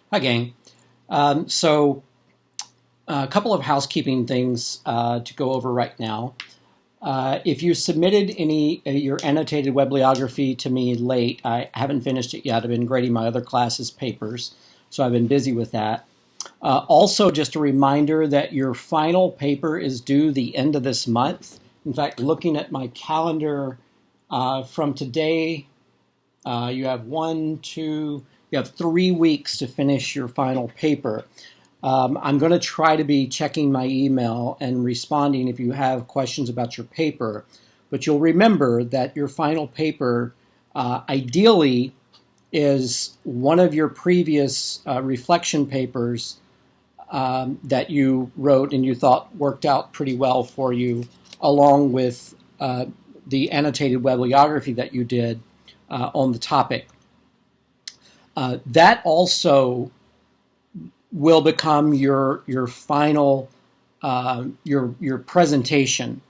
Hi, gang. So, a couple of housekeeping things to go over right now. If you submitted any your annotated bibliography to me late, I haven't finished it yet. I've been grading my other classes' papers, so I've been busy with that. Also, just a reminder that your final paper is due the end of this month. In fact, looking at my calendar from today, you have 3 weeks to finish your final paper. I'm going to try to be checking my email and responding if you have questions about your paper. But you'll remember that your final paper ideally is one of your previous reflection papers that you wrote and you thought worked out pretty well for you, along with the annotated bibliography that you did on the topic. That also will become your final your presentation,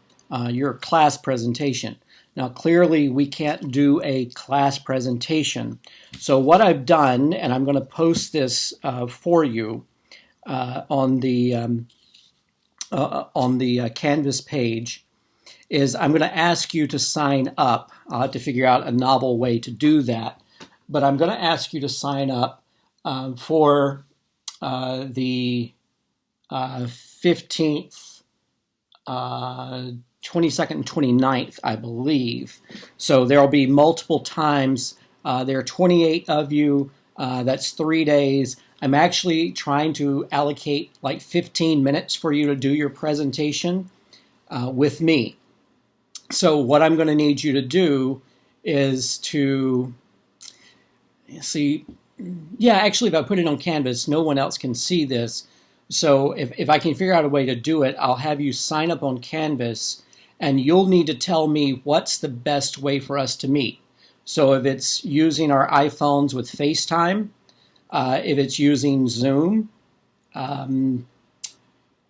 your class presentation. Now, clearly, we can't do a class presentation. So what I've done, and I'm going to post this for you on the Canvas page, is I'm going to ask you to sign up. I'll have to figure out a novel way to do that. But I'm going to ask you to sign up for the 15th, 22nd, and 29th, I believe. So there will be multiple times. There are 28 of you. That's 3 days. I'm actually trying to allocate like 15 minutes for you to do your presentation with me. So what I'm going to need you to do is to see, actually, if I put it on Canvas, no one else can see this. So if I can figure out a way to do it, I'll have you sign up on Canvas, and you'll need to tell me what's the best way for us to meet. So if it's using our iPhones with FaceTime, if it's using Zoom,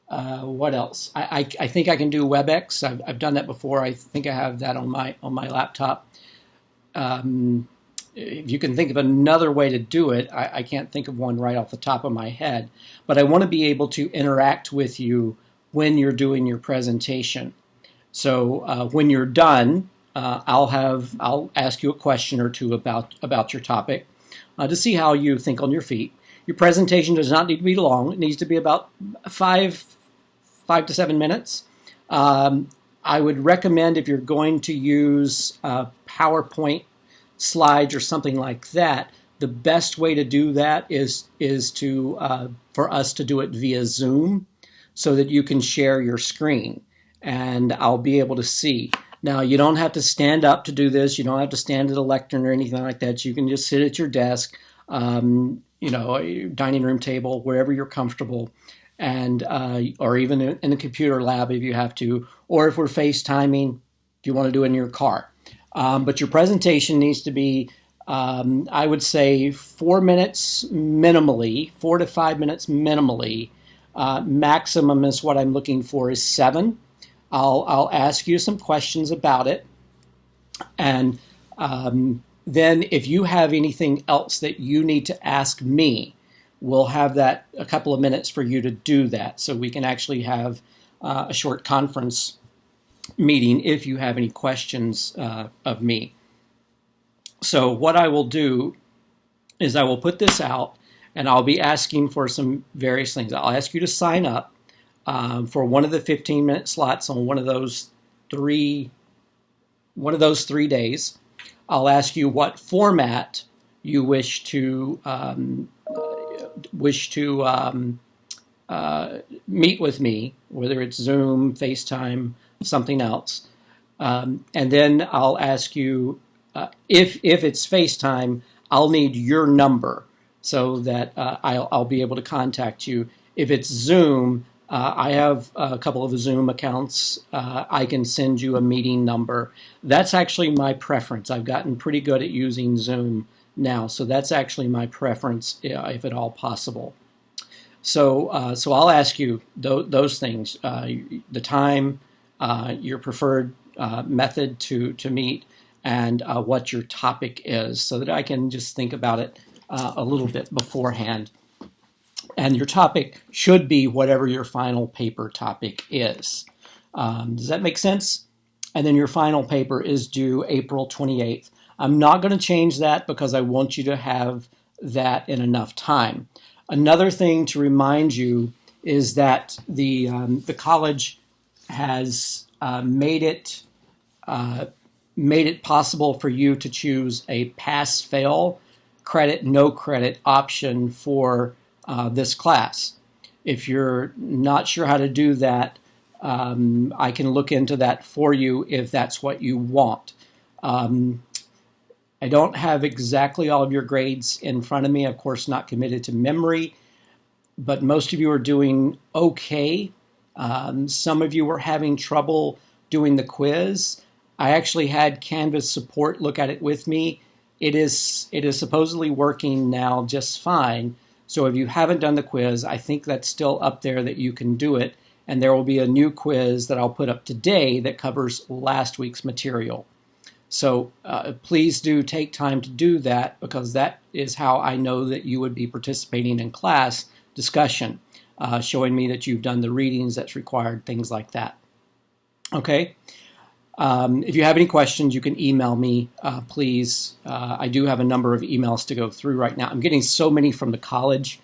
what else? I think I can do WebEx. I've done that before. I think I have that on my laptop. If you can think of another way to do it, I can't think of one right off the top of my head. But I want to be able to interact with you when you're doing your presentation. So when you're done, I'll ask you a question or two about your topic to see how you think on your feet. Your presentation does not need to be long. It needs to be about 5 to 7 minutes. I would recommend, if you're going to use PowerPoint slides or something like that, the best way to do that is to for us to do it via Zoom, so that you can share your screen and I'll be able to see. Now, you don't have to stand up to do this. You don't have to stand at a lectern or anything like that. You can just sit at your desk, dining room table, wherever you're comfortable, and or even in the computer lab if you have to, or if we're FaceTiming, if you want to do it in your car. But your presentation needs to be, I would say, 4 minutes minimally, 4 to 5 minutes minimally. Maximum is what I'm looking for is 7. I'll ask you some questions about it, and then if you have anything else that you need to ask me, we'll have that a couple of minutes for you to do that, so we can actually have a short conference meeting if you have any questions of me. So what I will do is I will put this out, and I'll be asking for some various things. I'll ask you to sign up for one of the 15-minute slots on one of those three days. I'll ask you what format you wish to meet with me, whether it's Zoom, FaceTime, something else, and then I'll ask you if it's FaceTime, I'll need your number so that I'll be able to contact you. If it's Zoom, I have a couple of Zoom accounts. I can send you a meeting number. That's actually my preference. I've gotten pretty good at using Zoom now, so that's actually my preference, if at all possible. So I'll ask you those things: the time, your preferred method to meet, and what your topic is, so that I can just think about it a little bit beforehand. And your topic should be whatever your final paper topic is. Does that make sense? And then your final paper is due April 28th. I'm not going to change that because I want you to have that in enough time. Another thing to remind you is that the college has made it possible for you to choose a pass-fail, credit, no credit option for this class. If you're not sure how to do that, I can look into that for you if that's what you want. I don't have exactly all of your grades in front of me, of course not committed to memory, but most of you are doing okay. Some of you were having trouble doing the quiz. I actually had Canvas support look at it with me. It is supposedly working now just fine. So if you haven't done the quiz, I think that's still up there that you can do it. And there will be a new quiz that I'll put up today that covers last week's material. So please do take time to do that, because that is how I know that you would be participating in class discussion, showing me that you've done the readings that's required, things like that. Okay? If you have any questions, you can email me, please. I do have a number of emails to go through right now. I'm getting so many from the college.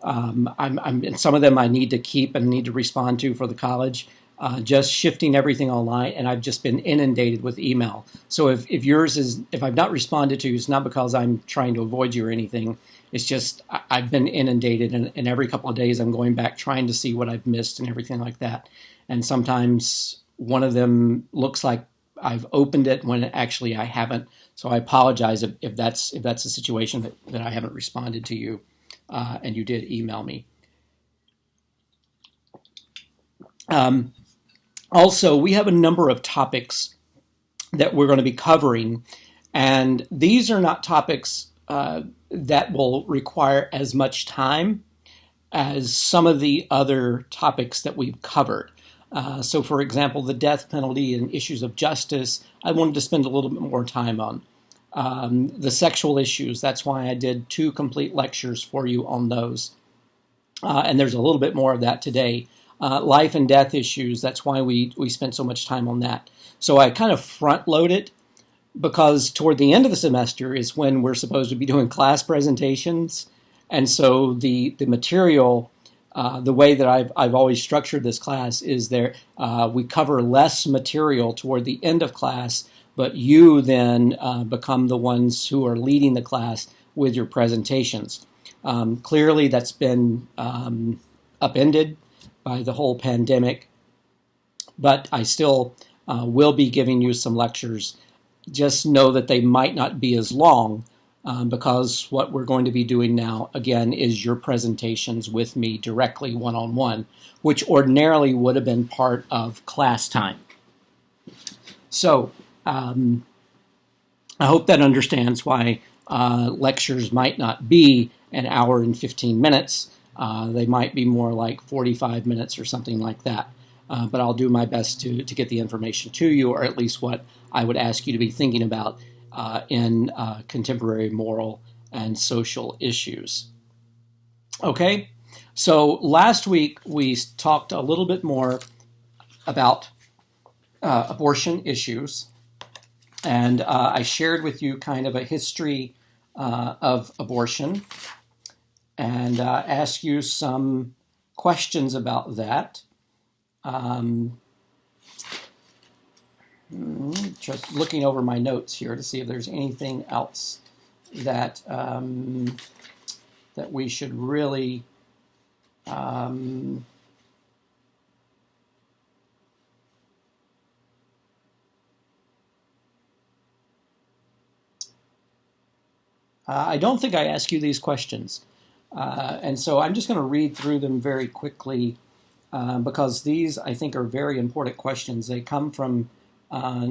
And some of them I need to keep and need to respond to for the college. Just shifting everything online, and I've just been inundated with email. So if yours is, if I've not responded to you, it's not because I'm trying to avoid you or anything. It's just I've been inundated, and every couple of days I'm going back trying to see what I've missed and everything like that. And sometimes one of them looks like I've opened it when actually I haven't. So I apologize if that's a situation that I haven't responded to you, and you did email me. Also, we have a number of topics that we're going to be covering, and these are not topics that will require as much time as some of the other topics that we've covered. So, for example, the death penalty and issues of justice, I wanted to spend a little bit more time on. The sexual issues, that's why I did 2 complete lectures for you on those. And there's a little bit more of that today. Life and death issues, that's why we spent so much time on that. So I kind of front load it, because toward the end of the semester is when we're supposed to be doing class presentations. And so the material, the way that I've always structured this class is we cover less material toward the end of class, but you then become the ones who are leading the class with your presentations. Clearly that's been upended by the whole pandemic, but I still will be giving you some lectures. Just know that they might not be as long, because what we're going to be doing now, again, is your presentations with me directly one-on-one, which ordinarily would have been part of class time. So I hope that understands why lectures might not be an hour and 15 minutes. They might be more like 45 minutes or something like that. But I'll do my best to get the information to you, or at least what I would ask you to be thinking about in contemporary moral and social issues. Okay, so last week we talked a little bit more about abortion issues, and I shared with you kind of a history of abortion, and ask you some questions about that. Just looking over my notes here to see if there's anything else that that we should really I don't think I asked you these questions. And so I'm just going to read through them very quickly, because these, I think, are very important questions. They come from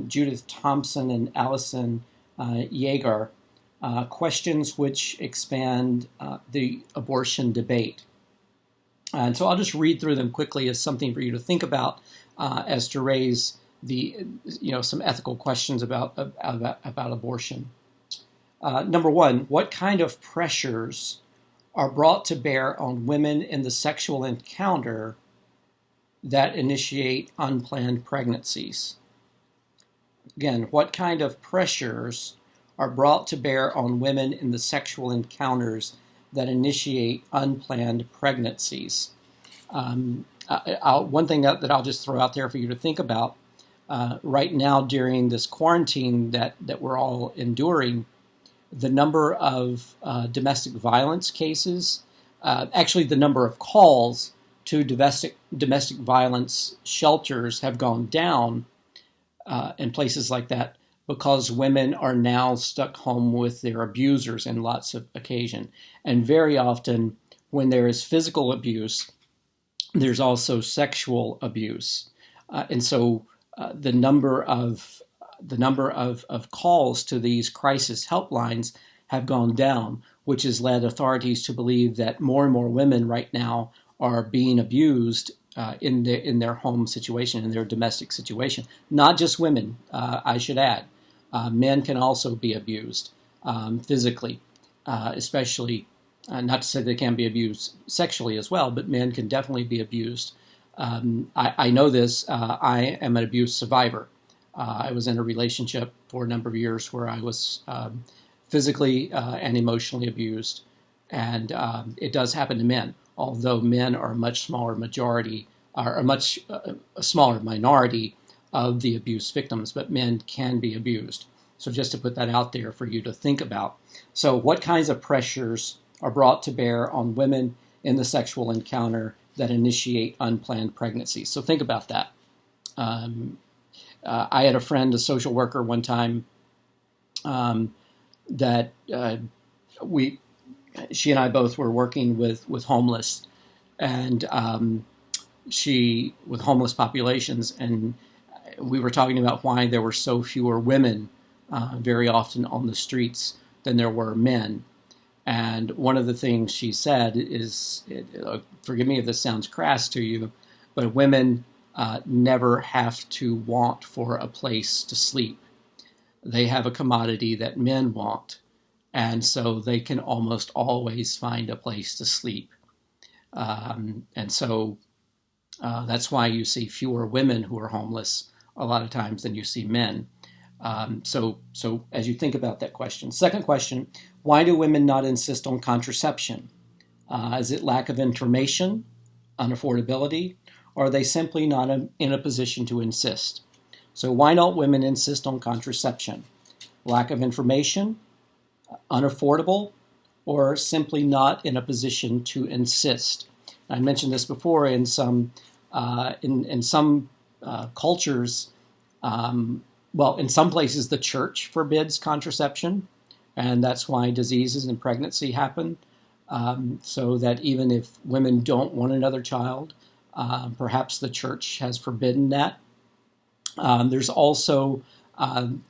Judith Thompson and Allison Yeager, questions which expand the abortion debate. And so I'll just read through them quickly as something for you to think about, as to raise some ethical questions about abortion. Number one, what kind of pressures are brought to bear on women in the sexual encounter that initiate unplanned pregnancies? Again, what kind of pressures are brought to bear on women in the sexual encounters that initiate unplanned pregnancies? One thing that I'll just throw out there for you to think about right now during this quarantine that we're all enduring, the number of domestic violence cases, actually the number of calls to domestic violence shelters have gone down in places like that because women are now stuck home with their abusers in lots of occasion. And very often when there is physical abuse, there's also sexual abuse. And so the number of calls to these crisis helplines have gone down, which has led authorities to believe that more and more women right now are being abused in their home situation, in their domestic situation. Not just women, I should add. Men can also be abused physically, especially, not to say they can be abused sexually as well, but men can definitely be abused. I know this. I am an abuse survivor. I was in a relationship for a number of years where I was physically and emotionally abused, and it does happen to men, although men are a much smaller majority, are a much smaller minority of the abuse victims, but men can be abused. So just to put that out there for you to think about. So what kinds of pressures are brought to bear on women in the sexual encounter that initiate unplanned pregnancies? So think about that. I had a friend, a social worker, one time that she and I both were working with homeless, and with homeless populations, and we were talking about why there were so fewer women very often on the streets than there were men. And one of the things she said is, forgive me if this sounds crass to you, but women never have to want for a place to sleep. They have a commodity that men want, and so they can almost always find a place to sleep. And so that's why you see fewer women who are homeless a lot of times than you see men. So as you think about that question. Second question, why do women not insist on contraception? Is it lack of information, unaffordability, or are they simply not in a position to insist? So why don't women insist on contraception? Lack of information, unaffordable, or simply not in a position to insist? I mentioned this before in some cultures. In some places the church forbids contraception, and that's why diseases and pregnancy happen. So that even if women don't want another child, perhaps the church has forbidden that. There's also,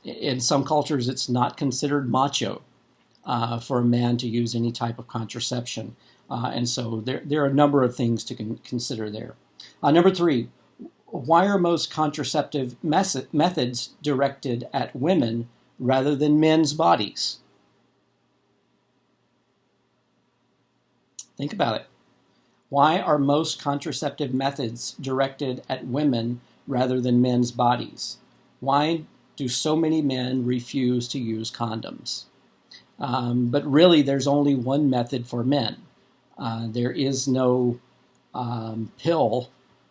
in some cultures, it's not considered macho for a man to use any type of contraception. And so there are a number of things to consider there. Number 3, why are most contraceptive methods directed at women rather than men's bodies? Think about it. Why are most contraceptive methods directed at women rather than men's bodies? Why do so many men refuse to use condoms? But really, there's only one method for men. There is no pill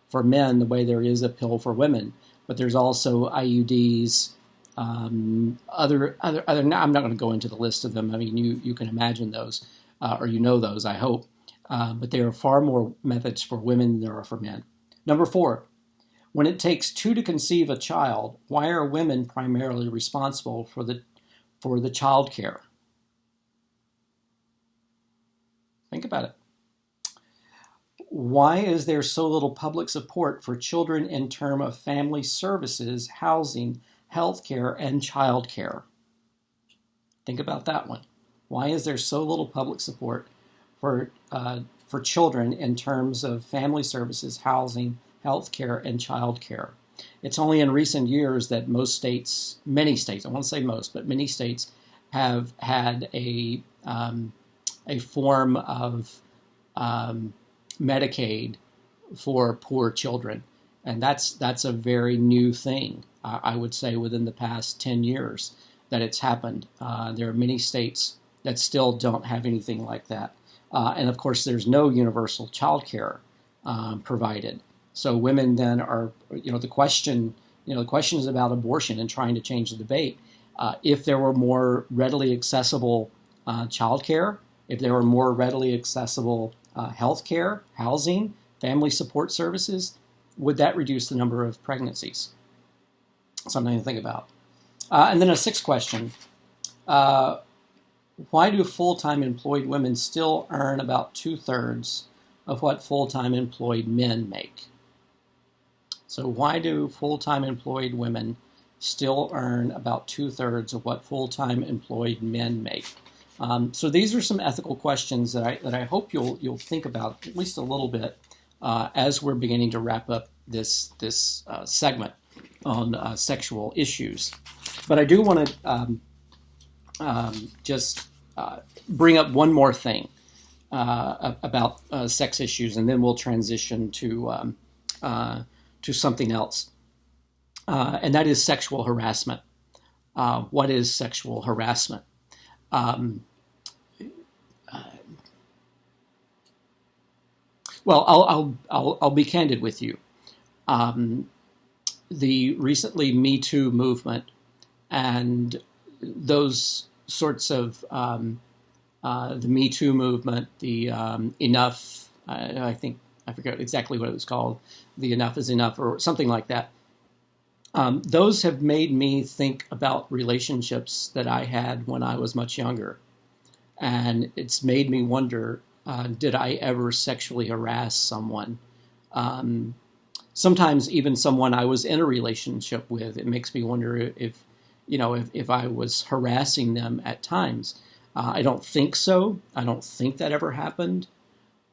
for men the way there is a pill for women. But there's also IUDs, other. I'm not going to go into the list of them. I mean, you can imagine those, or you know those, I hope. But there are far more methods for women than there are for men. Number 4, when it takes 2 to conceive a child, why are women primarily responsible for the child care? Think about it. Why is there so little public support for children in terms of family services, housing, healthcare, and child care? Think about that one. Why is there so little public support for children in terms of family services, housing, healthcare, and child care? It's only in recent years that many states, I won't say most, but many states have had a a form of Medicaid for poor children, and that's a very new thing. I would say within the past 10 years that it's happened. There are many states that still don't have anything like that, and of course, there's no universal child care provided. So women then are, the question is about abortion and trying to change the debate. If there were more readily accessible child care, if there were more readily accessible health care, housing, family support services, would that reduce the number of pregnancies? Something to think about. And then a sixth question. Why do full-time employed women still earn about 2/3 of what full-time employed men make? So why do full-time employed women still earn about 2/3 of what full-time employed men make? So these are some ethical questions that I hope you'll think about at least a little bit as we're beginning to wrap up this segment on sexual issues. But I do want to just bring up one more thing about sex issues, and then we'll transition to something else, and that is sexual harassment. What is sexual harassment? Well, I'll be candid with you. The recently Me Too movement and those sorts of the Me Too movement, the enough, I think, I forget exactly what it was called, the enough is enough or something like that. Those have made me think about relationships that I had when I was much younger. And it's made me wonder, did I ever sexually harass someone? Sometimes even someone I was in a relationship with, it makes me wonder if I was harassing them at times. I don't think so. I don't think that ever happened.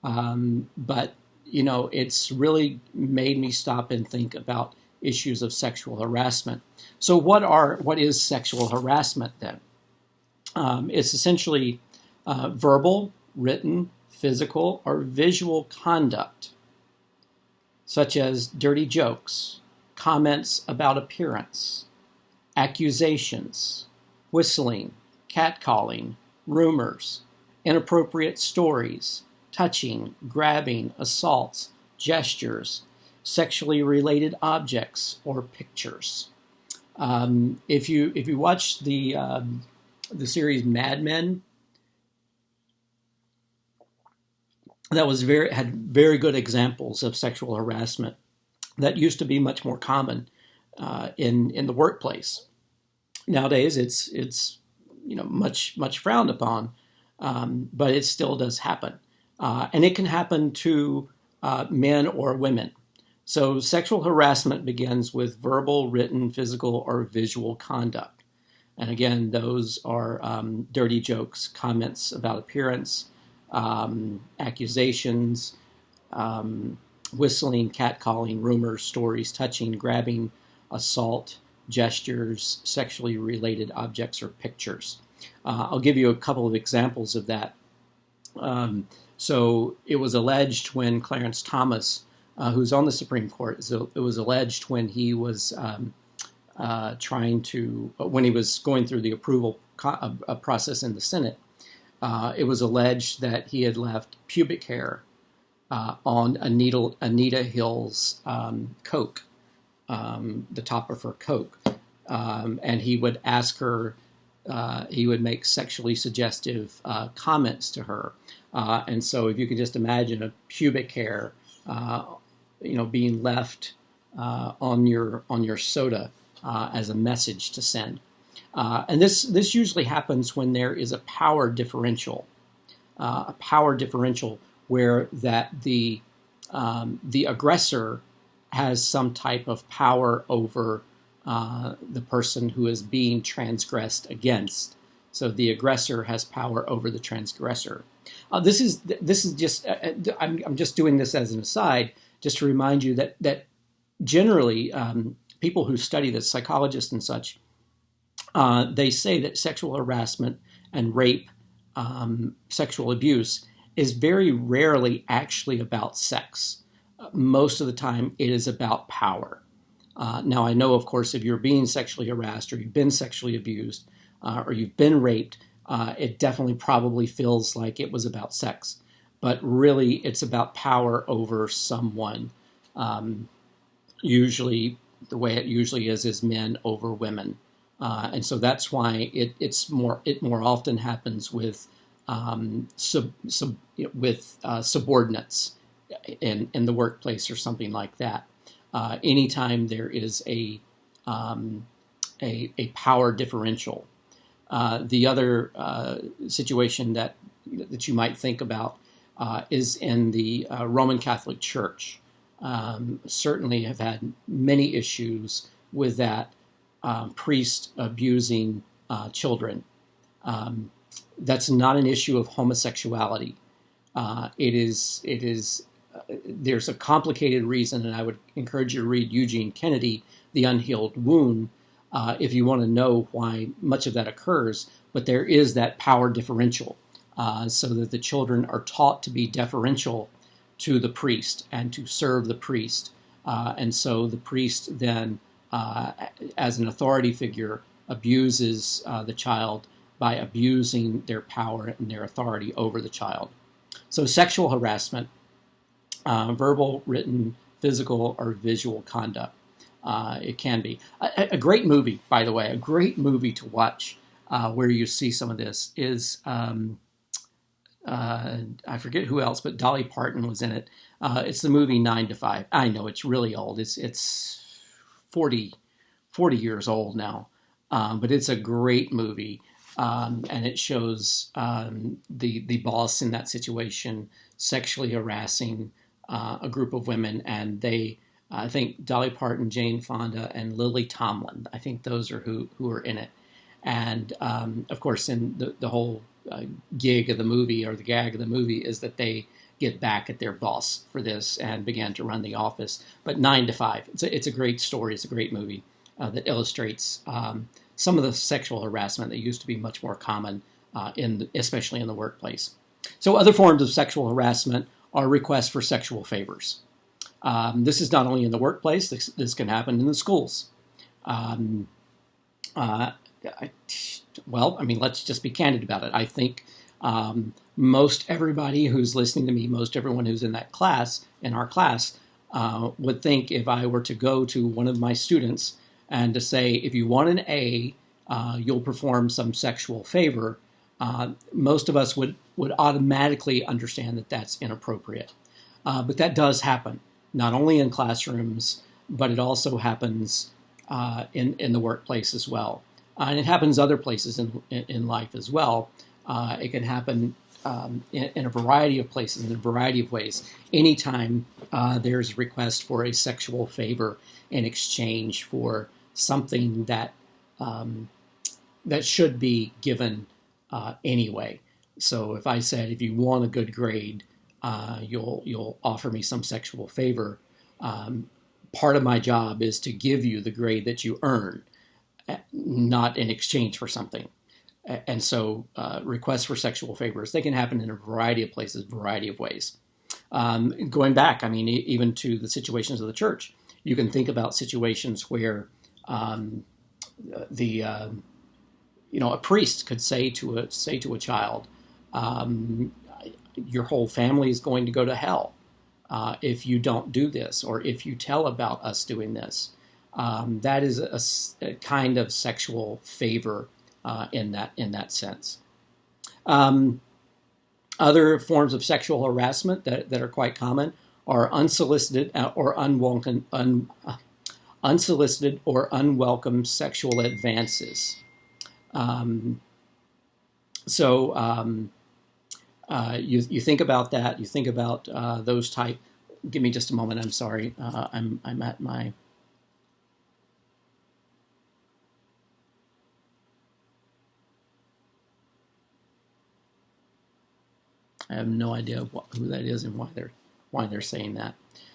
But it's really made me stop and think about issues of sexual harassment. So what is sexual harassment then? It's essentially verbal, written, physical, or visual conduct, such as dirty jokes, comments about appearance, accusations, whistling, catcalling, rumors, inappropriate stories, touching, grabbing, assaults, gestures, sexually related objects, or pictures. If you watch the series Mad Men, that had very good examples of sexual harassment that used to be much more common in the workplace. Nowadays, it's much frowned upon, but it still does happen, and it can happen to men or women. So sexual harassment begins with verbal, written, physical, or visual conduct. And again, those are dirty jokes, comments about appearance, accusations, whistling, catcalling, rumors, stories, touching, grabbing, assault, gestures, sexually related objects or pictures. I'll give you a couple of examples of that. So it was alleged when Clarence Thomas, who's on the Supreme Court, so it was alleged when he was when he was going through the approval process in the Senate, it was alleged that he had left pubic hair on Anita Hill's Coke, the top of her Coke, and he would ask her, he would make sexually suggestive comments to her, and so if you could just imagine a pubic hair, being left on your soda as a message to send. And this usually happens when there is a power differential where that the aggressor has some type of power over the person who is being transgressed against. So the aggressor has power over the transgressor. This is just I'm just doing this as an aside, just to remind you that generally people who study this, psychologists and such, they say that sexual harassment and rape sexual abuse is very rarely actually about sex. Most of the time, it is about power. Now, I know, of course, if you're being sexually harassed or you've been sexually abused or you've been raped, it definitely probably feels like it was about sex. But really, it's about power over someone. Usually, the way it usually is men over women. And so that's why it more often happens with subordinates in the workplace or something like that. Anytime there is a power differential. The other situation that you might think about is in the Roman Catholic Church. Certainly have had many issues with that priest abusing children. That's not an issue of homosexuality. It is. There's a complicated reason, and I would encourage you to read Eugene Kennedy, The Unhealed Wound, if you want to know why much of that occurs. But there is that power differential, so that the children are taught to be deferential to the priest and to serve the priest. And so the priest then, as an authority figure, abuses the child by abusing their power and their authority over the child. So sexual harassment, verbal, written, physical, or visual conduct. It can be. A great movie, by the way, a great movie to watch where you see some of this is, I forget who else, but Dolly Parton was in it. It's the movie 9 to 5. I know it's really old. It's 40 years old now. But it's a great movie. And it shows the boss in that situation sexually harassing a group of women, and I think Dolly Parton, Jane Fonda, and Lily Tomlin. I think those are who are in it. And of course, in the whole gig of the movie, or the gag of the movie, is that they get back at their boss for this and began to run the office. But 9 to 5, it's a great story. It's a great movie that illustrates some of the sexual harassment that used to be much more common, especially in the workplace. So other forms of sexual harassment are requests for sexual favors. This is not only in the workplace, this can happen in the schools. Let's just be candid about it. I think most everybody who's listening to me, most everyone who's in our class, would think if I were to go to one of my students and to say, if you want an A, you'll perform some sexual favor, most of us would automatically understand that that's inappropriate. But that does happen, not only in classrooms, but it also happens in the workplace as well. And it happens other places in life as well. It can happen in a variety of places, in a variety of ways. Anytime there's a request for a sexual favor in exchange for something that should be given anyway. So if I said, if you want a good grade, you'll offer me some sexual favor. Part of my job is to give you the grade that you earn, not in exchange for something. And so requests for sexual favors, they can happen in a variety of places, variety of ways. Going back, even to the situations of the church, you can think about situations where a priest could say to a child, your whole family is going to go to hell if you don't do this, or if you tell about us doing this. That is a kind of sexual favor in that sense. Other forms of sexual harassment that are quite common are unsolicited or unwelcome sexual advances. You think about that. You think about those type. Give me just a moment. I'm sorry. I'm at my. I have no idea who that is and why they're saying that.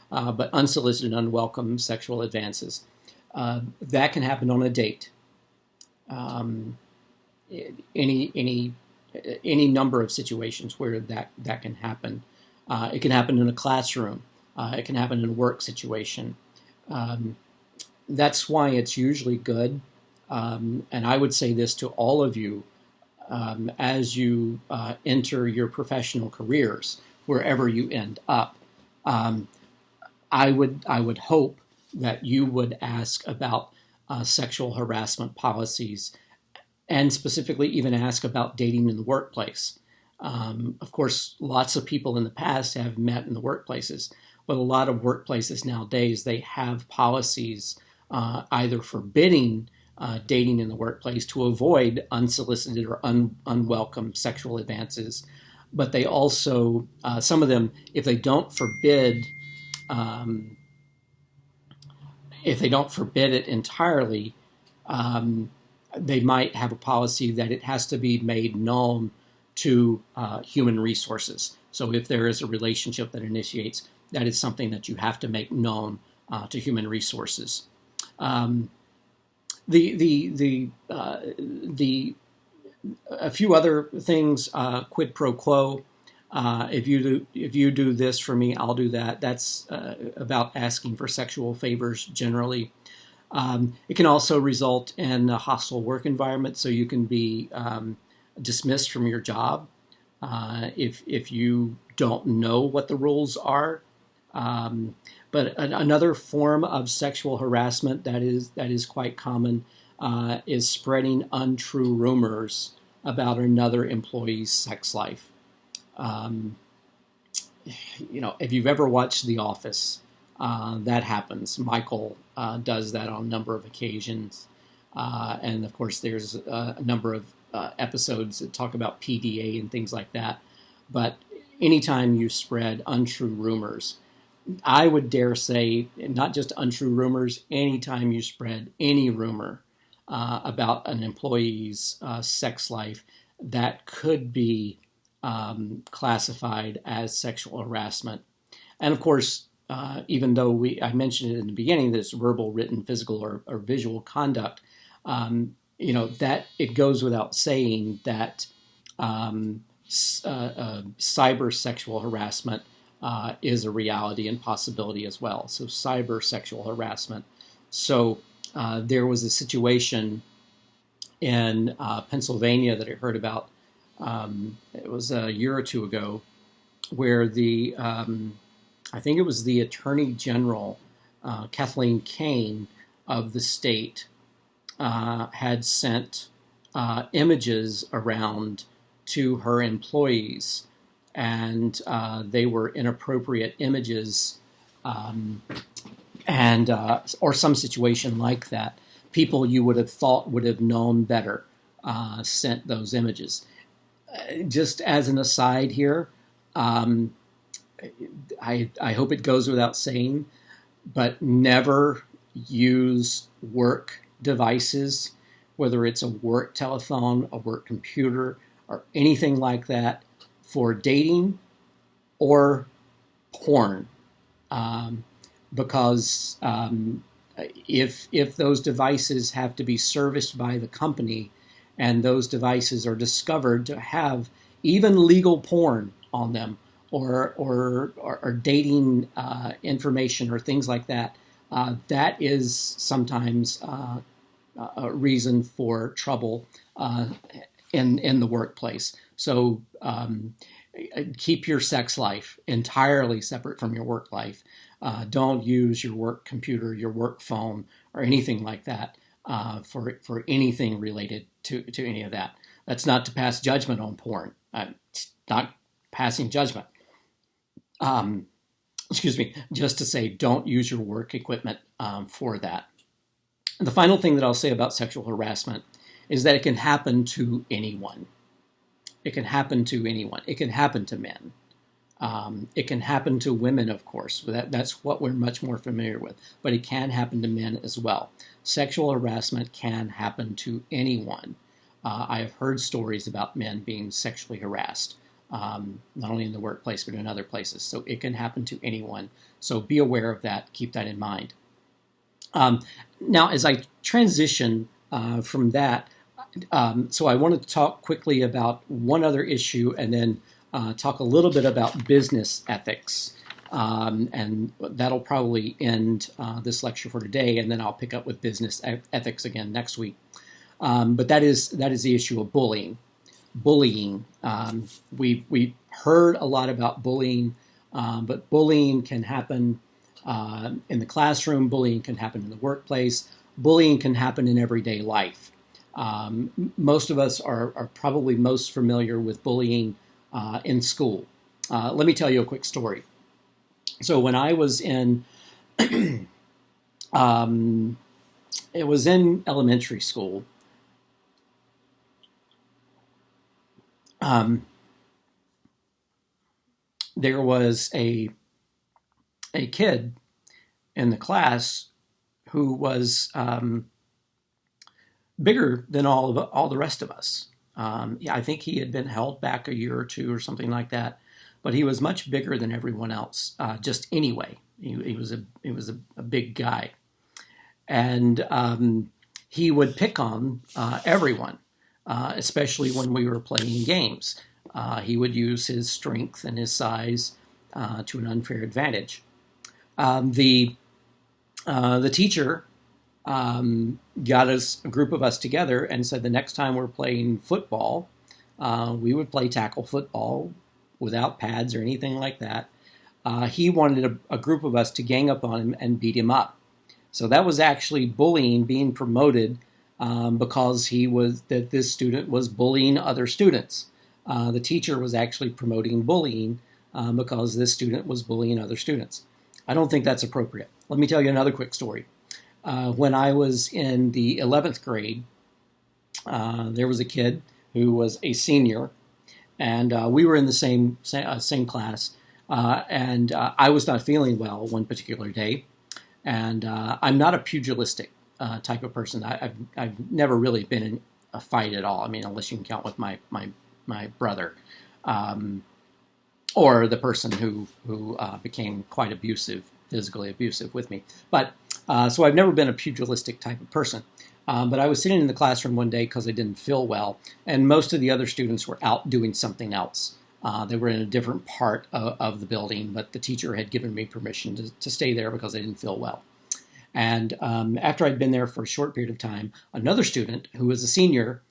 But unsolicited, unwelcome sexual advances. That can happen on a date. Any any number of situations where that can happen. It can happen in a classroom. It can happen in a work situation. Um, that's why it's usually good. And I would say this to all of you as you enter your professional careers, wherever you end up. Um, I would hope that you would ask about sexual harassment policies, and specifically even ask about dating in the workplace. Of course, lots of people in the past have met in the workplaces, but a lot of workplaces nowadays, they have policies either forbidding dating in the workplace to avoid unsolicited or unwelcome sexual advances. But they also, some of them, um, if they don't forbid it entirely, um, they might have a policy that it has to be made known to human resources. So if there is a relationship that initiates, that is something that you have to make known to human resources. Um, the a few other things, quid pro quo. If you do this for me, I'll do that. That's about asking for sexual favors generally. It can also result in a hostile work environment, so you can be dismissed from your job if you don't know what the rules are. But another form of sexual harassment that is quite common is spreading untrue rumors about another employee's sex life. Um, if you've ever watched The Office, that happens. Michael does that on a number of occasions. And of course, there's a number of episodes that talk about PDA and things like that. But anytime you spread untrue rumors, I would dare say, not just untrue rumors, anytime you spread any rumor about an employee's sex life, that could be classified as sexual harassment. And of course, even though I mentioned it in the beginning, this verbal, written, physical, or visual conduct, that it goes without saying that cyber sexual harassment is a reality and possibility as well. So cyber sexual harassment. So there was a situation in Pennsylvania that I heard about. It was a year or two ago, where I think it was the Attorney General, Kathleen Kane of the state, had sent images around to her employees, and they were inappropriate images, and or some situation like that. People you would have thought would have known better sent those images. Just as an aside here, I hope it goes without saying, but never use work devices, whether it's a work telephone, a work computer, or anything like that, for dating or porn, because if those devices have to be serviced by the company, and those devices are discovered to have even legal porn on them, or dating information or things like that, that is sometimes a reason for trouble in the workplace. So keep your sex life entirely separate from your work life. Don't use your work computer, your work phone, or anything like that for anything related to any of that. That's not to pass judgment on porn. It's not passing judgment. Excuse me, just to say don't use your work equipment for that. And the final thing that I'll say about sexual harassment is that it can happen to anyone. It can happen to anyone. It can happen to men. It can happen to women, of course. That's what we're much more familiar with. But it can happen to men as well. Sexual harassment can happen to anyone. I have heard stories about men being sexually harassed, not only in the workplace, but in other places. So it can happen to anyone. So be aware of that. Keep that in mind. Now, as I transition from that, So I want to talk quickly about one other issue and then talk a little bit about business ethics. And that'll probably end this lecture for today, and then I'll pick up with business ethics again next week. But that is the issue of bullying. Bullying. We heard a lot about bullying, but bullying can happen in the classroom. Bullying can happen in the workplace. Bullying can happen in everyday life. Most of us are probably most familiar with bullying in school. Let me tell you a quick story. So when I was in, it was in elementary school. There was a kid in the class who was bigger than all the rest of us. Yeah, I think he had been held back a year or two or something like that, but he was much bigger than everyone else. Just anyway, he was a big guy, and he would pick on everyone, especially when we were playing games. He would use his strength and his size to an unfair advantage. The teacher got a group of us together and said the next time we're playing football, we would play tackle football without pads or anything like that. He wanted a group of us to gang up on him and beat him up. So that was actually bullying being promoted because this student was bullying other students. The teacher was actually promoting bullying because this student was bullying other students. I don't think that's appropriate. Let me tell you another quick story. When I was in the 11th grade, there was a kid who was a senior, and we were in the same class, and I was not feeling well one particular day, and I'm not a pugilistic type of person. I've never really been in a fight at all. I mean, unless you can count with my brother, or the person who became quite abusive, physically abusive with me. But so I've never been a pugilistic type of person. But I was sitting in the classroom one day because I didn't feel well, and most of the other students were out doing something else. They were in a different part of the building, but the teacher had given me permission to stay there because I didn't feel well. And after I'd been there for a short period of time, another student who was a senior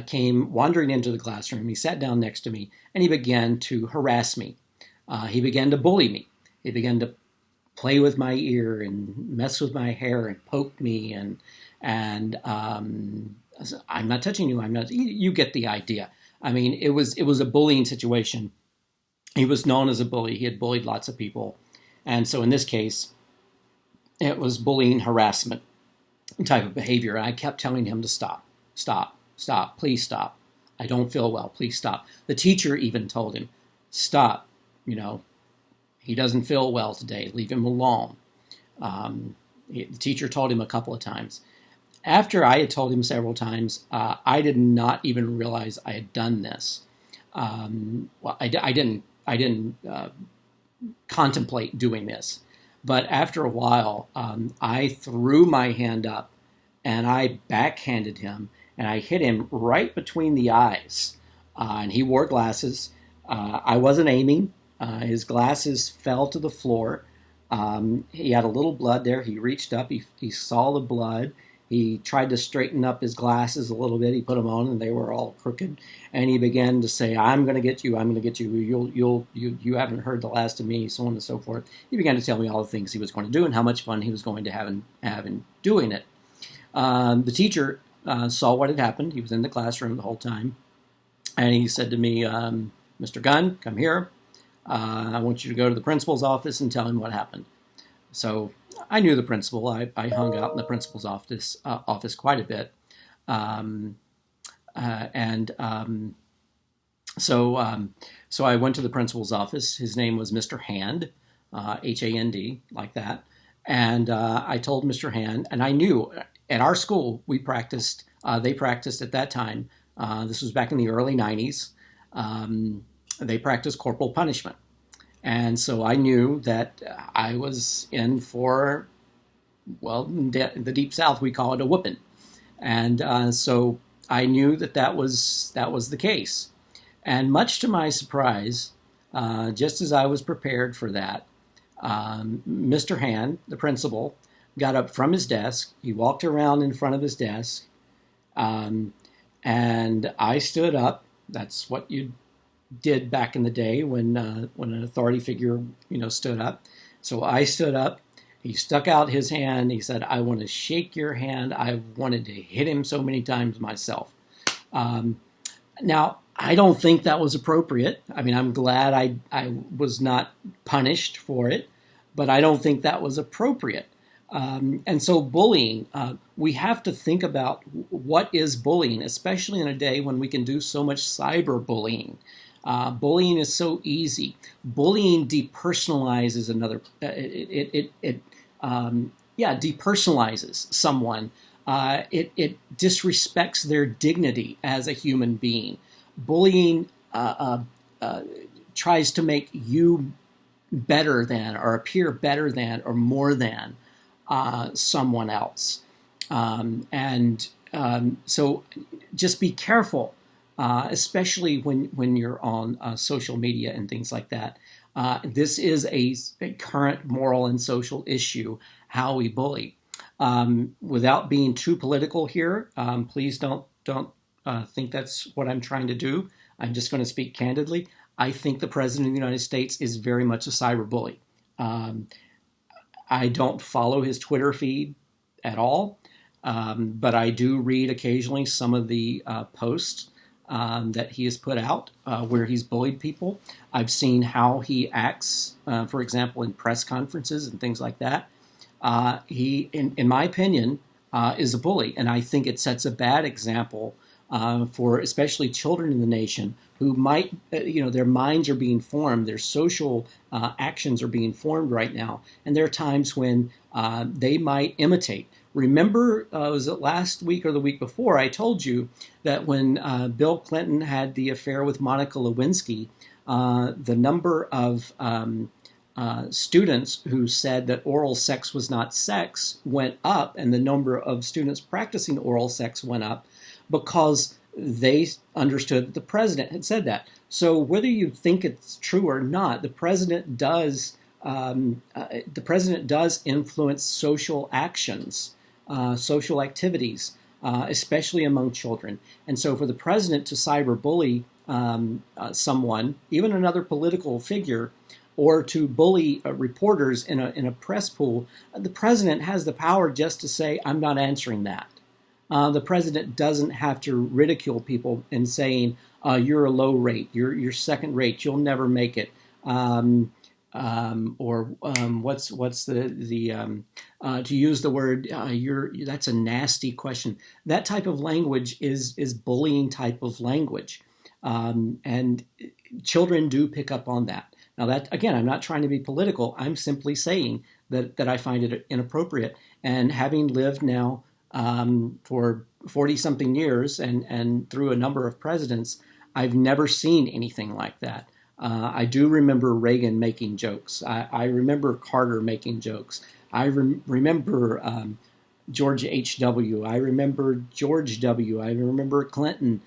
came wandering into the classroom. He sat down next to me, and he began to harass me. He began to bully me. He began to play with my ear and mess with my hair and poke me, and I'm not touching you. I'm not. You get the idea. I mean, it was a bullying situation. He was known as a bully. He had bullied lots of people, and so in this case, it was bullying, harassment type of behavior. And I kept telling him to stop, please stop. I don't feel well. Please stop. The teacher even told him, stop. He doesn't feel well today. Leave him alone. The teacher told him a couple of times. After I had told him several times, I did not even realize I had done this. I didn't contemplate doing this. But after a while, I threw my hand up and I backhanded him, and I hit him right between the eyes. And he wore glasses. I wasn't aiming. His glasses fell to the floor. He had a little blood there. He reached up. He saw the blood. He tried to straighten up his glasses a little bit. He put them on, and they were all crooked. And he began to say, "I'm going to get you. I'm going to get you. You haven't heard the last of me," so on and so forth. He began to tell me all the things he was going to do and how much fun he was going to have in doing it. The teacher saw what had happened. He was in the classroom the whole time, and he said to me, "Mr. Gunn, come here. I want you to go to the principal's office and tell him what happened." So I knew the principal. I hung out in the principal's office quite a bit. So I went to the principal's office. His name was Mr. Hand, Hand, like that. And I told Mr. Hand, and I knew at our school they practiced at that time. This was back in the early 90s. They practiced corporal punishment. And so I knew that I was in for, well, in the Deep South, we call it a whooping. And so I knew that was the case. And much to my surprise, just as I was prepared for that, Mr. Hand, the principal, got up from his desk. He walked around in front of his desk, and I stood up. That's what you did back in the day when an authority figure, stood up. So I stood up. He stuck out his hand. He said, "I want to shake your hand. I wanted to hit him so many times myself." Now, I don't think that was appropriate. I mean, I'm glad I was not punished for it, but I don't think that was appropriate. And so bullying, we have to think about what is bullying, especially in a day when we can do so much cyberbullying. Bullying is so easy. Bullying depersonalizes another. Depersonalizes someone. It disrespects their dignity as a human being. Bullying tries to make you better than, or appear better than, or more than someone else. So just be careful, especially when you're on social media and things like that. This is a current moral and social issue, how we bully. Without being too political here, please don't think that's what I'm trying to do. I'm just going to speak candidly. I think the President of the United States is very much a cyberbully. I don't follow his Twitter feed at all, but I do read occasionally some of the posts that he has put out where he's bullied people. I've seen how he acts, for example, in press conferences and things like that. He, in my opinion, is a bully, and I think it sets a bad example for especially children in the nation who might, their minds are being formed, their social actions are being formed right now, and there are times when they might imitate. Remember, was it last week or the week before, I told you that when Bill Clinton had the affair with Monica Lewinsky, the number of students who said that oral sex was not sex went up, and the number of students practicing oral sex went up because they understood that the president had said that. So whether you think it's true or not, the president does influence social actions, social activities, especially among children. And so for the president to cyberbully someone, even another political figure, or to bully reporters in a press pool, the president has the power just to say, "I'm not answering that." The president doesn't have to ridicule people in saying, "You're a low rate, you're second rate, you'll never make it," what's to use the word, that's a nasty question. That type of language is bullying type of language, and children do pick up on that. Now that, again, I'm not trying to be political. I'm simply saying that I find it inappropriate. And having lived now for 40-something years and through a number of presidents, I've never seen anything like that. I do remember Reagan making jokes. I remember Carter making jokes. I remember George H.W. I remember George W. I remember Clinton.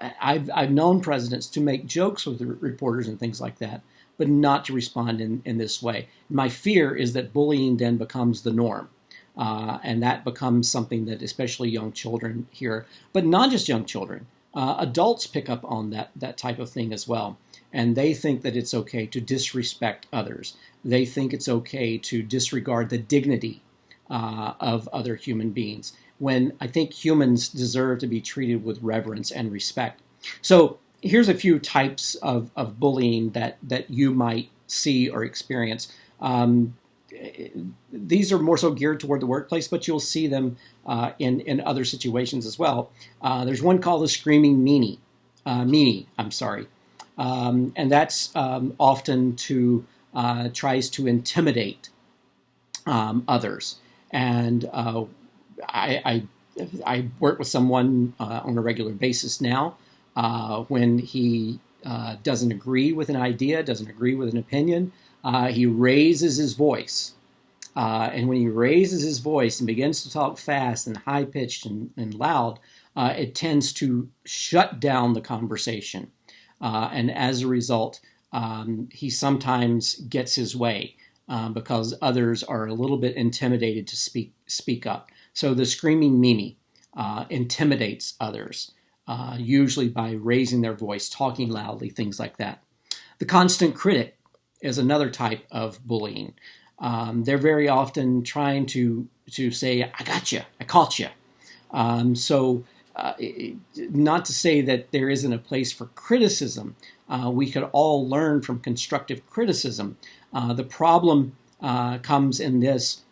I've known presidents to make jokes with reporters and things like that, but not to respond in this way. My fear is that bullying then becomes the norm. And that becomes something that especially young children hear, but not just young children. Adults pick up on that type of thing as well. And they think that it's okay to disrespect others. They think it's okay to disregard the dignity of other human beings, when I think humans deserve to be treated with reverence and respect. So here's a few types of bullying that you might see or experience. These are more so geared toward the workplace, but you'll see them in other situations as well. There's one called the screaming meanie. And that's often tries to intimidate others. And I work with someone on a regular basis now when he doesn't agree with an idea, doesn't agree with an opinion. He raises his voice. And when he raises his voice and begins to talk fast and high-pitched and loud, it tends to shut down the conversation. And as a result, he sometimes gets his way because others are a little bit intimidated to speak up. So the screaming Mimi intimidates others, usually by raising their voice, talking loudly, things like that. The constant critic is another type of bullying. They're very often trying to say, I got you, I caught you. Not to say that there isn't a place for criticism. We could all learn from constructive criticism. The problem comes in this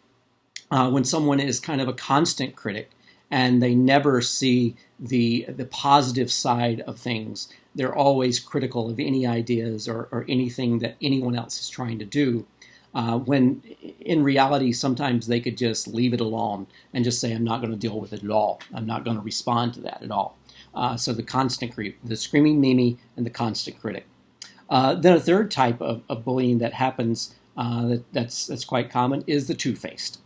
when someone is kind of a constant critic and they never see the positive side of things. They're always critical of any ideas or anything that anyone else is trying to do. When in reality, sometimes they could just leave it alone and just say, I'm not going to deal with it at all. I'm not going to respond to that at all. So the constant critic, the screaming Mimi, and the constant critic. Then a third type of bullying that happens that's quite common is the two-faced.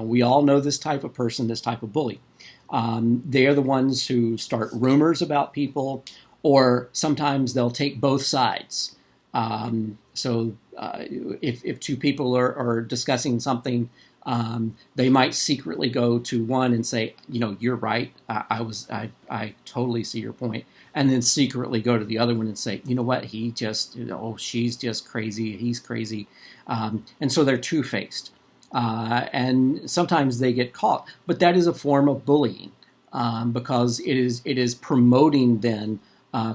We all know this type of person, this type of bully. They are the ones who start rumors about people, or sometimes they'll take both sides. If two people are discussing something, they might secretly go to one and say, you're right. I totally see your point. And then secretly go to the other one and say, you know what? She's just crazy. He's crazy. And so they're two-faced. And sometimes they get caught, but that is a form of bullying because it is promoting then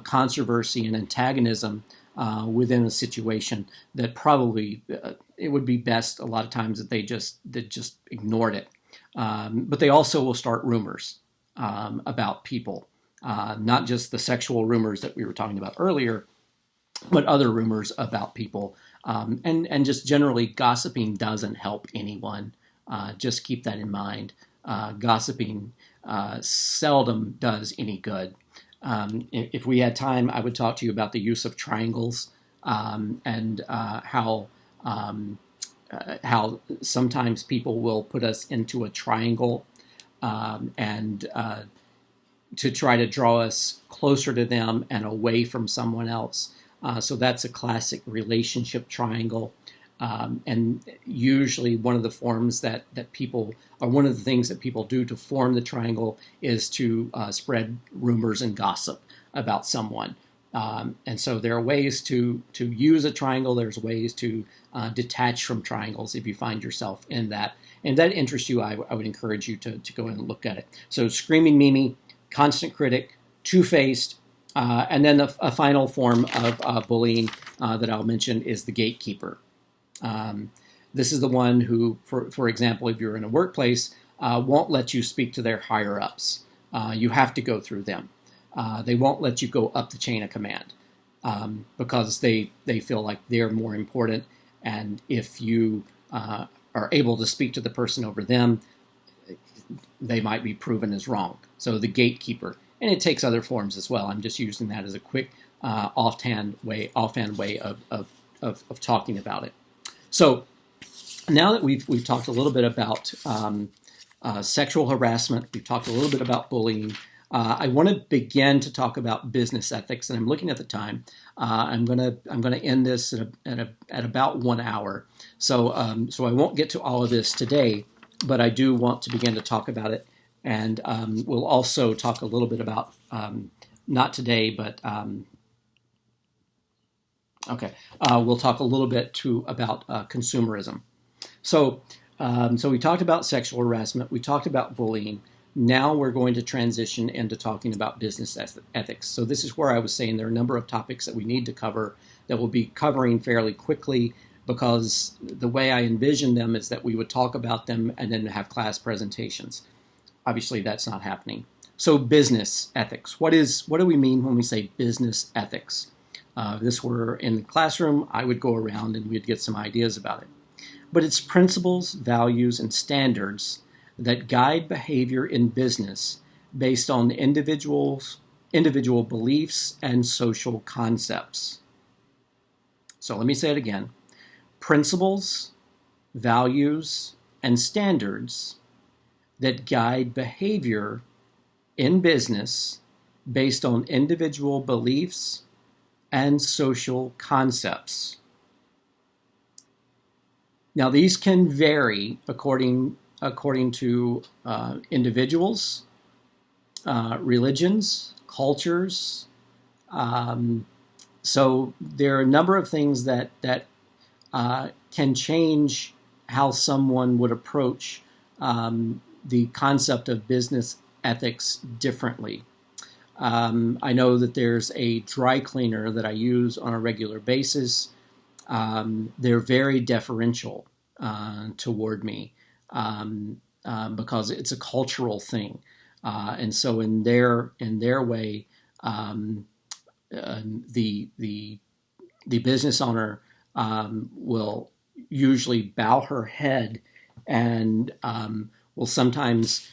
controversy and antagonism within a situation that probably it would be best a lot of times that they just ignored it. But they also will start rumors about people, not just the sexual rumors that we were talking about earlier, but other rumors about people. And just generally, gossiping doesn't help anyone. Just keep that in mind. Gossiping seldom does any good. If we had time, I would talk to you about the use of triangles and how sometimes people will put us into a triangle and to try to draw us closer to them and away from someone else. So that's a classic relationship triangle. And usually one of the forms that people, or one of the things that people do to form the triangle is to spread rumors and gossip about someone. And so there are ways to use a triangle. There's ways to detach from triangles if you find yourself in that. And if that interests you, I would encourage you to go in and look at it. So screaming Mimi, constant critic, two-faced, and then a final form of bullying that I'll mention is the gatekeeper. This is the one who, for example, if you're in a workplace, won't let you speak to their higher-ups. You have to go through them. They won't let you go up the chain of command because they feel like they're more important. And if you are able to speak to the person over them, they might be proven as wrong. So the gatekeeper. And it takes other forms as well. I'm just using that as a quick offhand way of talking about it. So now that we've talked a little bit about sexual harassment, we've talked a little bit about bullying, I want to begin to talk about business ethics, and I'm looking at the time. I'm gonna end this at about 1 hour. So I won't get to all of this today, but I do want to begin to talk about it. And we'll also talk a little bit about, not today, but we'll talk a little bit too about consumerism. So we talked about sexual harassment. We talked about bullying. Now we're going to transition into talking about business ethics. So this is where I was saying there are a number of topics that we need to cover that we'll be covering fairly quickly because the way I envision them is that we would talk about them and then have class presentations. Obviously, that's not happening. So business ethics. What do we mean when we say business ethics? If this were in the classroom, I would go around and we'd get some ideas about it. But it's principles, values, and standards that guide behavior in business based on individual beliefs and social concepts. So let me say it again. Principles, values, and standards that guide behavior in business based on individual beliefs and social concepts. Now, these can vary according to individuals, religions, cultures. So there are a number of things that can change how someone would approach the concept of business ethics differently. I know that there's a dry cleaner that I use on a regular basis. They're very deferential toward me because it's a cultural thing, and so in their way, the business owner will usually bow her head and will sometimes,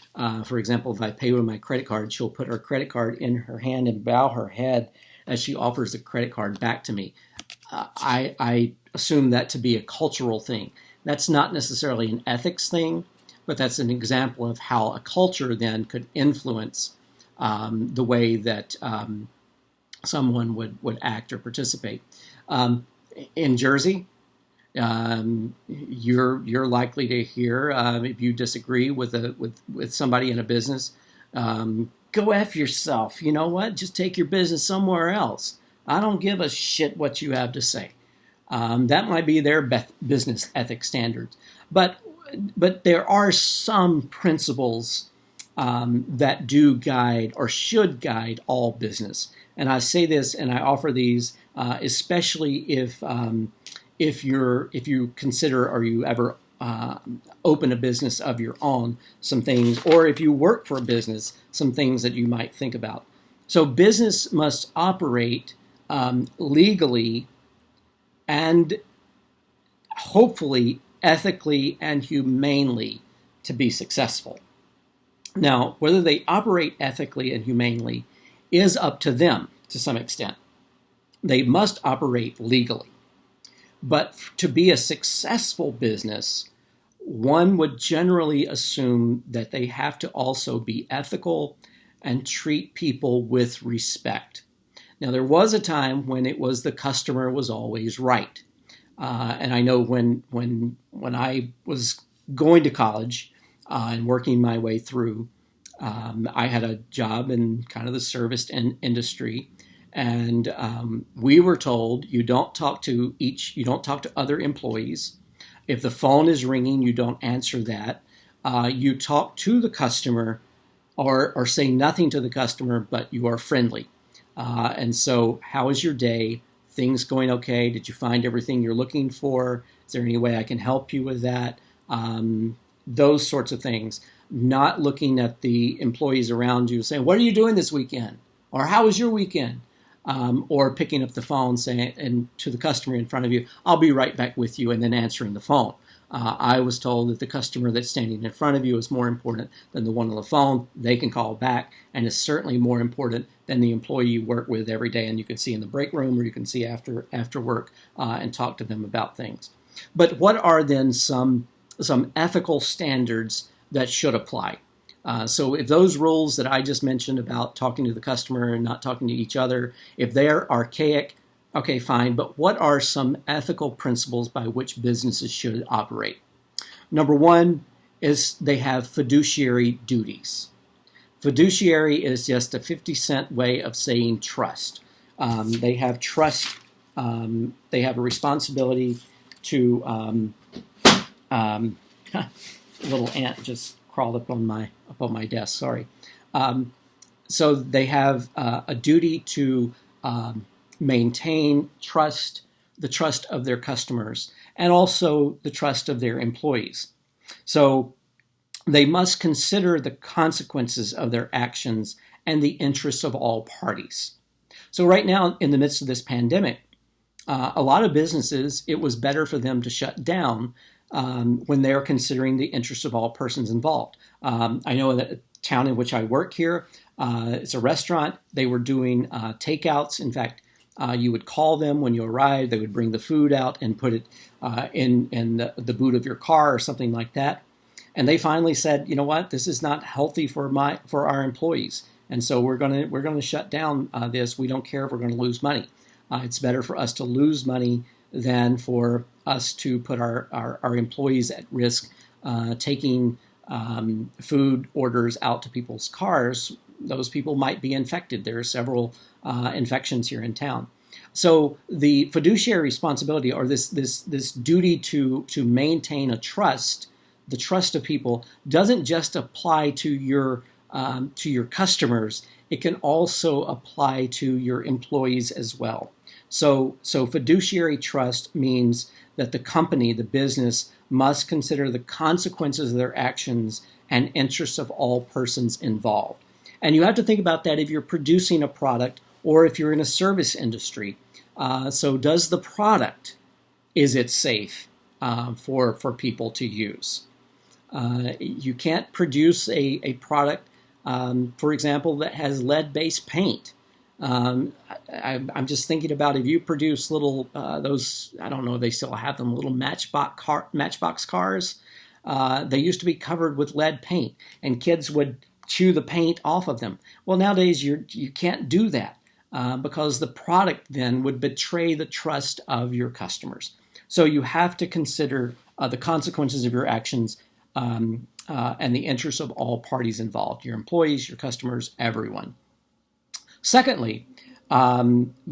for example, if I pay with my credit card, she'll put her credit card in her hand and bow her head as she offers the credit card back to me. I assume that to be a cultural thing. That's not necessarily an ethics thing, but that's an example of how a culture then could influence the way that someone would act or participate. In Jersey, you're likely to hear if you disagree with somebody in a business, go F yourself. You know what? Just take your business somewhere else. I don't give a shit what you have to say. That might be their business ethics standards, but there are some principles that do guide or should guide all business. And I say this and I offer these, especially if you consider or you ever open a business of your own, some things, or if you work for a business, some things that you might think about. So business must operate legally and hopefully ethically and humanely to be successful. Now, whether they operate ethically and humanely is up to them to some extent. They must operate legally. But to be a successful business, one would generally assume that they have to also be ethical and treat people with respect. Now, there was a time when it was the customer was always right. And I know when I was going to college and working my way through, I had a job in kind of the service industry, and we were told you don't talk to other employees. If the phone is ringing, you don't answer that. You talk to the customer, or say nothing to the customer, but you are friendly. And so, how is your day? Things going okay? Did you find everything you're looking for? Is there any way I can help you with that? Those sorts of things. Not looking at the employees around you saying, what are you doing this weekend? Or how was your weekend? Or picking up the phone saying, and to the customer in front of you, I'll be right back with you, and then answering the phone. I was told that the customer that's standing in front of you is more important than the one on the phone. They can call back, and is certainly more important than the employee you work with every day, and you can see in the break room or you can see after work and talk to them about things. But what are then some ethical standards that should apply? So if those rules that I just mentioned about talking to the customer and not talking to each other, if they're archaic, okay, fine, but what are some ethical principles by which businesses should operate? Number one is they have fiduciary duties. Fiduciary is just a 50-cent way of saying trust. They have trust. They have a responsibility to. A little ant just crawled up on my desk. Sorry. So they have a duty to maintain trust, the trust of their customers, and also the trust of their employees. So they must consider the consequences of their actions and the interests of all parties. So right now, in the midst of this pandemic, a lot of businesses, it was better for them to shut down when they're considering the interests of all persons involved. I know that a town in which I work here, it's a restaurant. They were doing takeouts. In fact, you would call them when you arrived. They would bring the food out and put it in the boot of your car or something like that. And they finally said, you know what, this is not healthy for our employees. and so we're going to shut down this. We don't care if we're going to lose money. It's better for us to lose money than for us to put our employees at risk taking food orders out to people's cars. Those people might be infected. There are several infections here in town. So the fiduciary responsibility, or this duty to maintain a trust, the trust of people, doesn't just apply to your customers. It can also apply to your employees as well. So fiduciary trust means that the company, the business, must consider the consequences of their actions and interests of all persons involved. And you have to think about that if you're producing a product or if you're in a service industry. So does the product, is it safe for people to use? You can't produce a product, for example, that has lead-based paint. I'm just thinking about if you produce little, those, I don't know if they still have them, little Matchbox cars. They used to be covered with lead paint, and kids would chew the paint off of them. Well, nowadays you can't do that because the product then would betray the trust of your customers. So you have to consider the consequences of your actions and the interests of all parties involved, your employees, your customers, everyone. Secondly,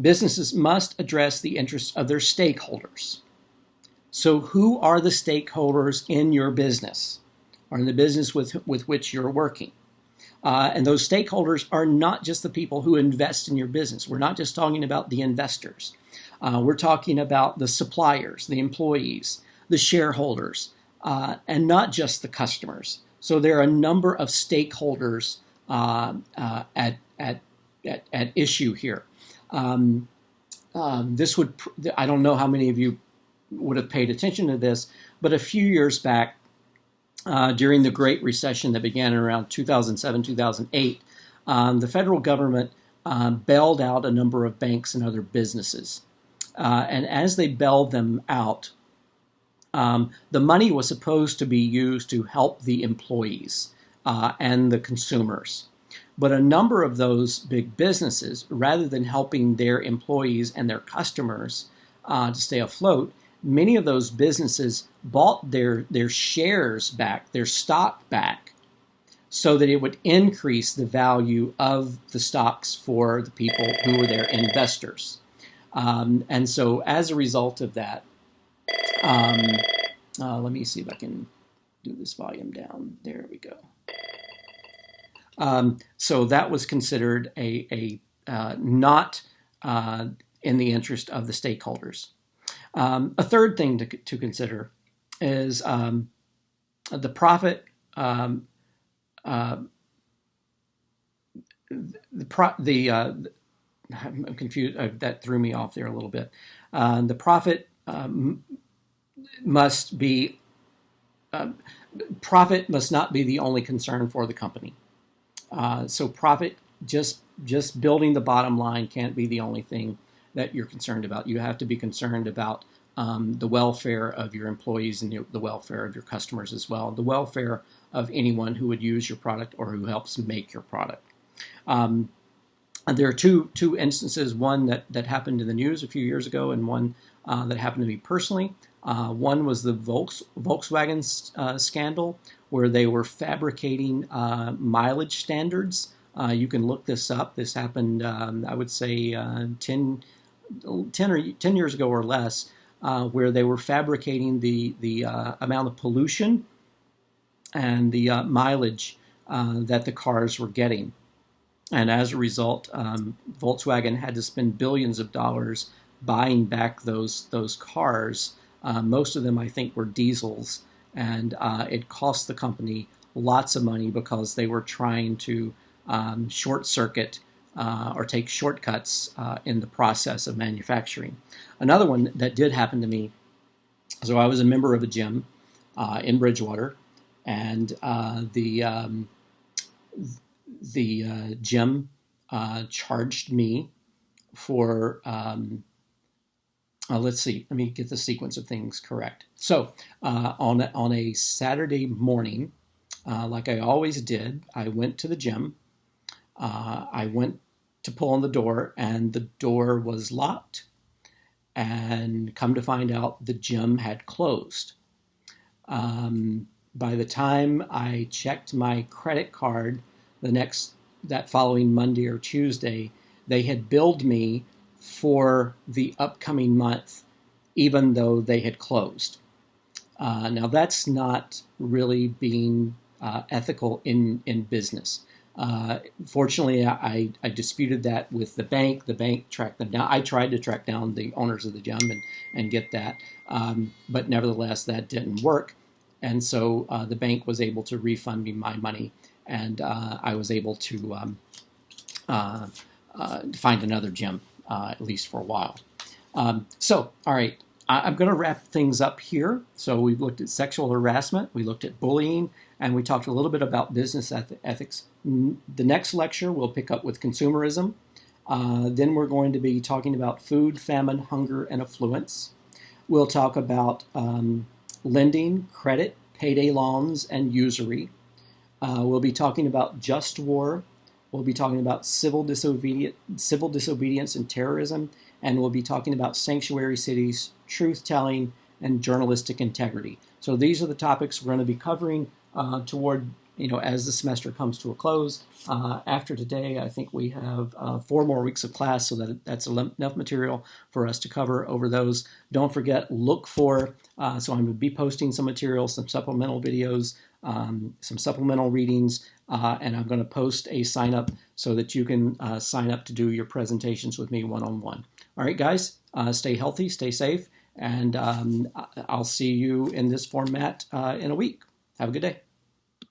businesses must address the interests of their stakeholders. So who are the stakeholders in your business or in the business with which you're working? And those stakeholders are not just the people who invest in your business. We're not just talking about the investors. We're talking about the suppliers, the employees, the shareholders, and not just the customers. So there are a number of stakeholders at issue here. This would, I don't know how many of you would have paid attention to this, but a few years back, during the Great Recession that began around 2007, 2008, the federal government bailed out a number of banks and other businesses. And as they bailed them out, the money was supposed to be used to help the employees and the consumers. But a number of those big businesses, rather than helping their employees and their customers to stay afloat, many of those businesses bought their shares back, their stock back, so that it would increase the value of the stocks for the people who were their investors. And so as a result of that, let me see if I can do this volume down. There we go. So that was considered a not in the interest of the stakeholders. A third thing to consider is the profit. I'm confused. That threw me off there a little bit. The profit must be. Profit must not be the only concern for the company. So profit, just building the bottom line can't be the only thing that you're concerned about. You have to be concerned about the welfare of your employees and the welfare of your customers as well, the welfare of anyone who would use your product or who helps make your product. There are two instances, one that happened in the news a few years ago and one that happened to me personally. One was the Volkswagen scandal, where they were fabricating mileage standards. You can look this up. This happened, I would say, 10 years ago or less, where they were fabricating the amount of pollution and the mileage that the cars were getting. And as a result, Volkswagen had to spend billions of dollars buying back those cars. Most of them, I think, were diesels. And it cost the company lots of money because they were trying to short circuit or take shortcuts in the process of manufacturing. Another one that did happen to me, so I was a member of a gym in Bridgewater, and the gym charged me for let's see. Let me get the sequence of things correct. So on a Saturday morning, like I always did, I went to the gym. I went to pull on the door, and the door was locked. And come to find out, the gym had closed. By the time I checked my credit card that following Monday or Tuesday, they had billed me for the upcoming month, even though they had closed. Now that's not really being ethical in business. Fortunately, I disputed that with the bank. The bank tracked them down. I tried to track down the owners of the gym and get that, but nevertheless, that didn't work. And so the bank was able to refund me my money, and I was able to find another gym, at least for a while. All right, I'm going to wrap things up here. So we've looked at sexual harassment, we looked at bullying, and we talked a little bit about business ethics. The next lecture we'll pick up with consumerism. Then we're going to be talking about food, famine, hunger, and affluence. We'll talk about lending, credit, payday loans, and usury. We'll be talking about just war. We'll be talking about civil disobedience and terrorism. And we'll be talking about sanctuary cities, truth-telling, and journalistic integrity. So these are the topics we're going to be covering toward, as the semester comes to a close. After today, I think we have 4 more weeks of class, so that's enough material for us to cover over those. Don't forget, look for, so I'm going to be posting some material, some supplemental videos, some supplemental readings, and I'm going to post a sign up so that you can sign up to do your presentations with me one-on-one. All right, guys, stay healthy, stay safe, and I'll see you in this format in a week. Have a good day.